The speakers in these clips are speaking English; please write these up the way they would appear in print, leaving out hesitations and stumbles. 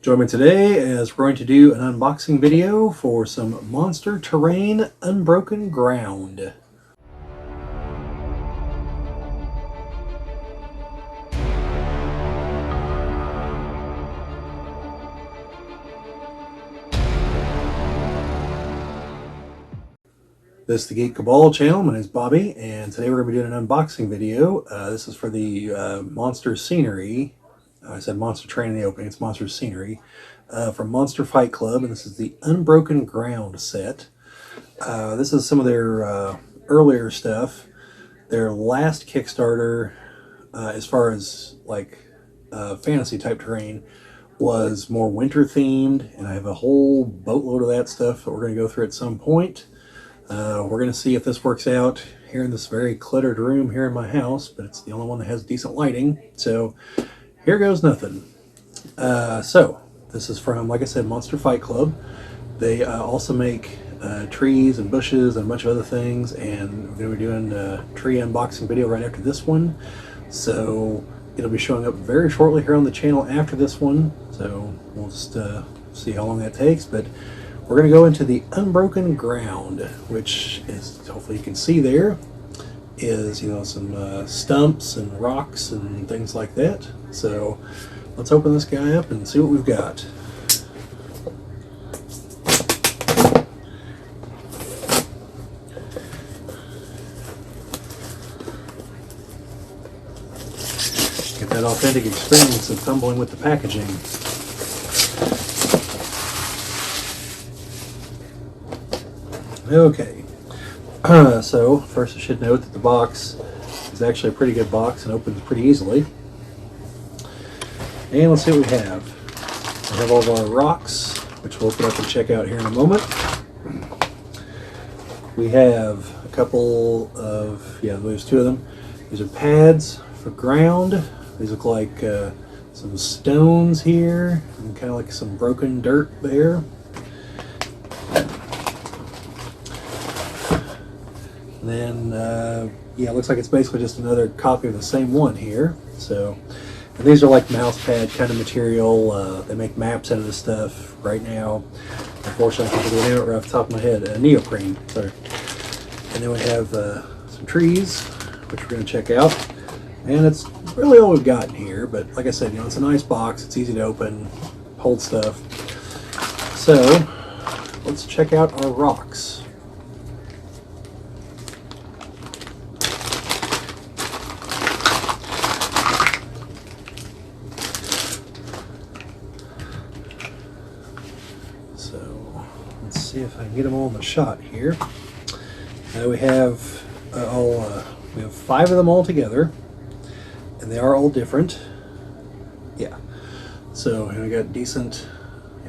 Join me today as we're going to do an unboxing video for some Monster Terrain Unbroken Ground. This is the Geek Cabal channel. My name is Bobby, and today we're going to be doing an unboxing video. This is for the Monster Scenery. I said Monster Terrain in the opening. It's Monster Scenery from Monster Fight Club, and this is the Unbroken Ground set. This is some of their earlier stuff. Their last Kickstarter, as far as like fantasy type terrain, was more winter themed, and I have a whole boatload of that stuff that we're going to go through at some point. We're going to see if this works out here in this very cluttered room here in my house, but it's the only one that has decent lighting, so here goes nothing. So this is from, like I said, Monster Fight Club. They also make trees and bushes and a bunch of other things, and we're going to be doing a tree unboxing video right after this one, so it'll be showing up very shortly here on the channel after this one, so we'll just see how long that takes. But we're going to go into the Unbroken Ground, which is, hopefully you can see there, is, you know, some stumps and rocks and things like that. So let's open this guy up and see what we've got. Get that authentic experience of fumbling with the packaging. Okay, so first I should note that the box is actually a pretty good box and opens pretty easily. And let's see what we have. We have all of our rocks, which we'll open up and check out here in a moment. We have a couple of, there's two of them. These are pads for ground. These look like some stones here, and kind of like some broken dirt there. And then, it looks like it's basically just another copy of the same one here. So, and these are like mouse pad kind of material. They make maps out of this stuff right now. Unfortunately, I can't think of the name right off the top of my head. Neoprene, sorry. And then we have some trees, which we're going to check out. And it's really all we've got in here. But like I said, it's a nice box. It's easy to open, hold stuff. So, let's check out our rocks. See if I can get them all in the shot here. We have we have 5 of them all together, and they are all different. Yeah. So we got decent,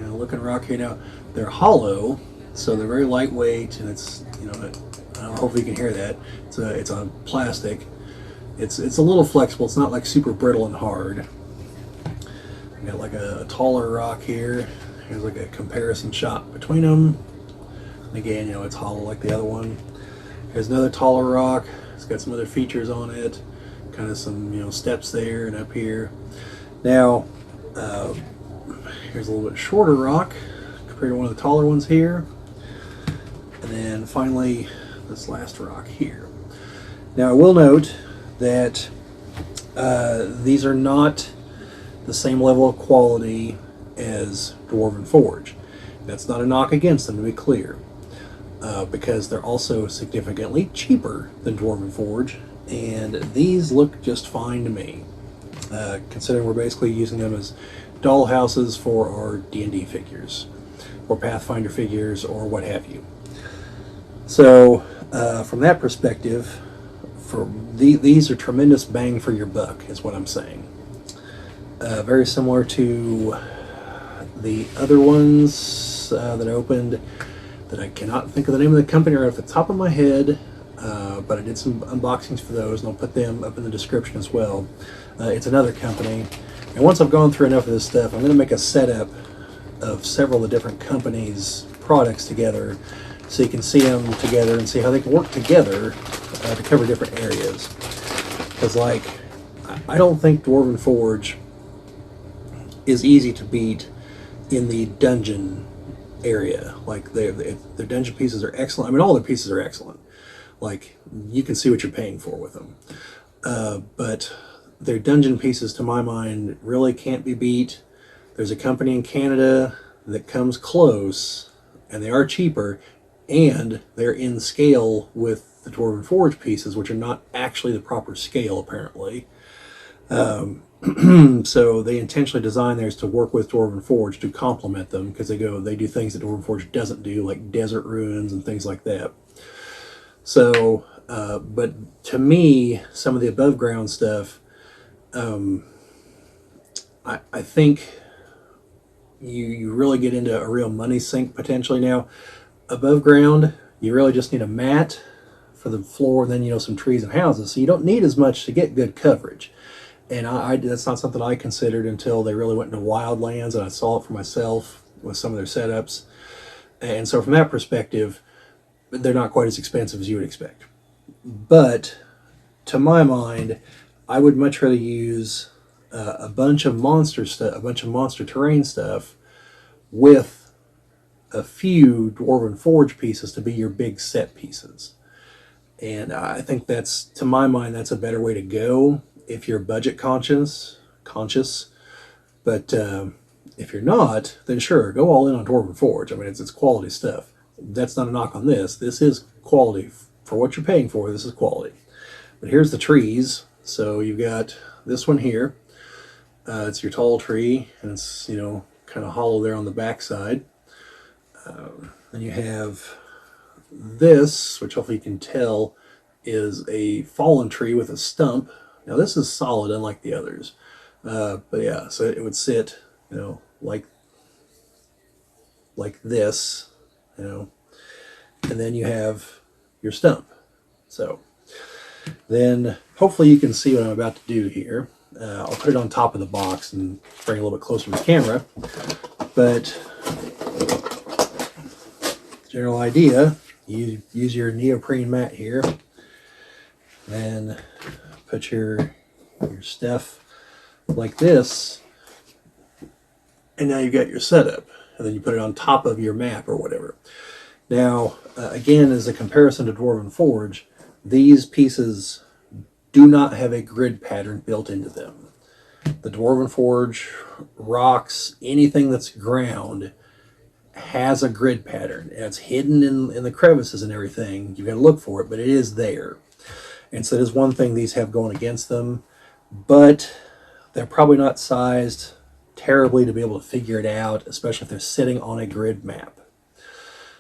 looking rock here. Now they're hollow, so they're very lightweight, and it's I don't know if you can hear that. It's a plastic. It's a little flexible. It's not like super brittle and hard. We got like a taller rock here. Here's like a comparison shot between them. And again, it's hollow like the other one. Here's another taller rock. It's got some other features on it. Kind of some, steps there and up here. Now, here's a little bit shorter rock compared to one of the taller ones here. And then finally, this last rock here. Now, I will note that these are not the same level of quality as Dwarven Forge. That's not a knock against them, to be clear, because they're also significantly cheaper than Dwarven Forge, and these look just fine to me, considering we're basically using them as doll houses for our D&D figures, or Pathfinder figures, or what have you. So, from that perspective, these are tremendous bang for your buck, is what I'm saying. Very similar to the other ones that I opened, that I cannot think of the name of the company right off the top of my head, but I did some unboxings for those, and I'll put them up in the description as well. It's another company, and once I've gone through enough of this stuff, I'm going to make a setup of several of the different companies' products together, so you can see them together and see how they can work together to cover different areas. Because, like, I don't think Dwarven Forge is easy to beat in the dungeon area. Like their dungeon pieces are excellent. I mean, all their pieces are excellent. Like you can see what you're paying for with them. But their dungeon pieces, to my mind, really can't be beat. There's a company in Canada that comes close, and they are cheaper, and they're in scale with the Dwarven Forge pieces, which are not actually the proper scale, apparently. So they intentionally design theirs to work with Dwarven Forge to complement them, because they do things that Dwarven Forge doesn't do, like desert ruins and things like that. So, but to me, some of the above ground stuff, I think you really get into a real money sink potentially now. Above ground, you really just need a mat for the floor, and then some trees and houses. So you don't need as much to get good coverage. And that's not something I considered until they really went into wildlands, and I saw it for myself with some of their setups. And so from that perspective, they're not quite as expensive as you would expect. But to my mind, I would much rather use a bunch of monster stuff, a bunch of monster terrain stuff, with a few Dwarven Forge pieces to be your big set pieces. And I think to my mind, that's a better way to go if you're budget conscious. But if you're not, then sure, go all in on Dwarven Forge. I mean, it's quality stuff. That's not a knock on this. This is quality for what you're paying for. This is quality. But here's the trees. So you've got this one here. It's your tall tree, and it's kind of hollow there on the backside. Then you have this, which hopefully you can tell is a fallen tree with a stump. Now this is solid, unlike the others. But yeah, so it would sit, like this, and then you have your stump. So then hopefully you can see what I'm about to do here. I'll put it on top of the box and bring it a little bit closer to the camera. But general idea, you use your neoprene mat here, then put your stuff like this, and now you've got your setup, and then you put it on top of your map or whatever. Now, again, as a comparison to Dwarven Forge, these pieces do not have a grid pattern built into them. The Dwarven Forge, rocks, anything that's ground has a grid pattern. It's hidden in the crevices and everything. You've got to look for it, but it is there. And so that is one thing these have going against them, but they're probably not sized terribly to be able to figure it out, especially if they're sitting on a grid map.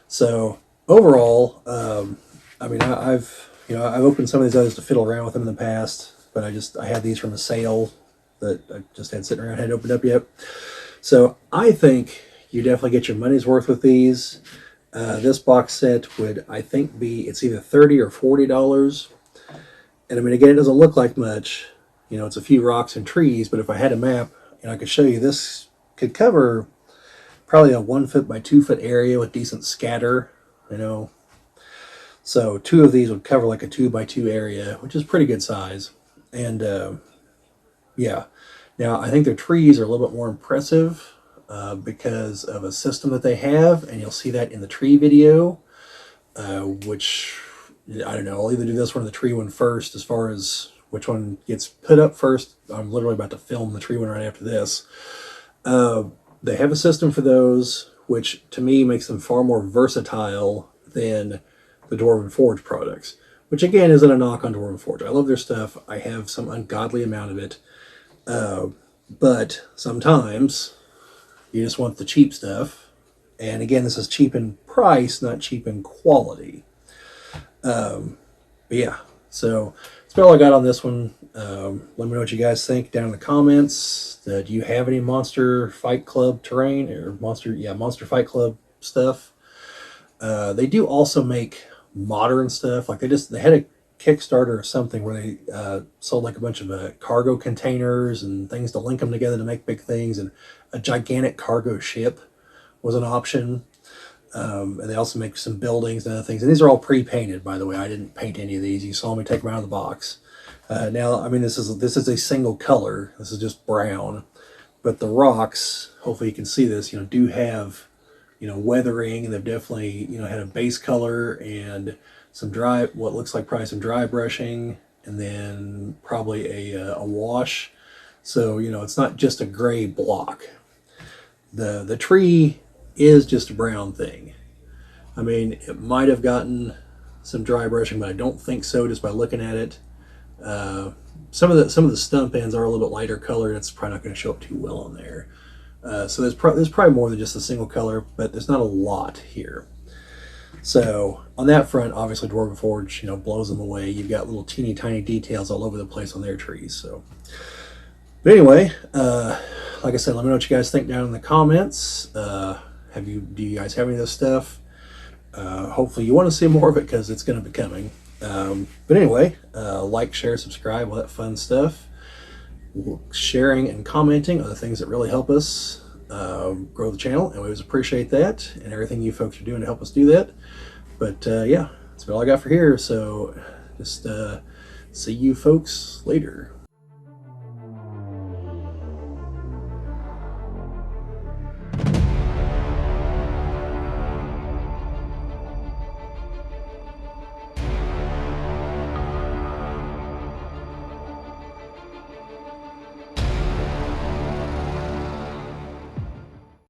So overall, I mean, I've opened some of these others to fiddle around with them in the past, but I had these from a sale that I just had sitting around, hadn't opened up yet. So I think you definitely get your money's worth with these. This box set would, I think, it's either $30 or $40. And I mean, again, it doesn't look like much. It's a few rocks and trees, but if I had a map, I could show you, this could cover probably a 1 foot by 2 foot area with decent scatter, So 2 of these would cover like a 2 by 2 area, which is pretty good size. And yeah, now I think their trees are a little bit more impressive because of a system that they have, and you'll see that in the tree video, which, I don't know, I'll either do this one or the tree one first as far as which one gets put up first. I'm literally about to film the tree one right after this. They have a system for those, which to me makes them far more versatile than the Dwarven Forge products, which again isn't a knock on Dwarven Forge. I love their stuff. I have some ungodly amount of it. But sometimes you just want the cheap stuff. And again, this is cheap in price, not cheap in quality. But yeah, so that's all I got on this one. Let me know what you guys think down in the comments. Do you have any Monster Fight Club terrain or Monster Fight Club stuff? They do also make modern stuff. Like they had a Kickstarter or something where they sold like a bunch of cargo containers and things to link them together to make big things, and a gigantic cargo ship was an option. And they also make some buildings and other things. And these are all pre-painted, by the way. I didn't paint any of these. You saw me take them out of the box. Now, I mean, this is a single color. This is just brown. But the rocks, hopefully you can see this, do have, weathering, and they've definitely, had a base color and some dry, what looks like probably some dry brushing, and then probably a wash. So, it's not just a gray block. The tree is just a brown thing. I mean, it might have gotten some dry brushing, but I don't think so just by looking at it. Some of the stump ends are a little bit lighter colored. It's probably not going to show up too well on there. So there's probably more than just a single color, but there's not a lot here. So on that front, obviously Dwarven Forge, blows them away. You've got little teeny tiny details all over the place on their trees. So, but anyway, like I said, let me know what you guys think down in the comments. Do you guys have any of this stuff? Hopefully you want to see more of it because it's going to be coming. But anyway, like, share, subscribe, all that fun stuff. Sharing and commenting are the things that really help us grow the channel, and we always appreciate that and everything you folks are doing to help us do that. But yeah, that's all I got for here. So just see you folks later.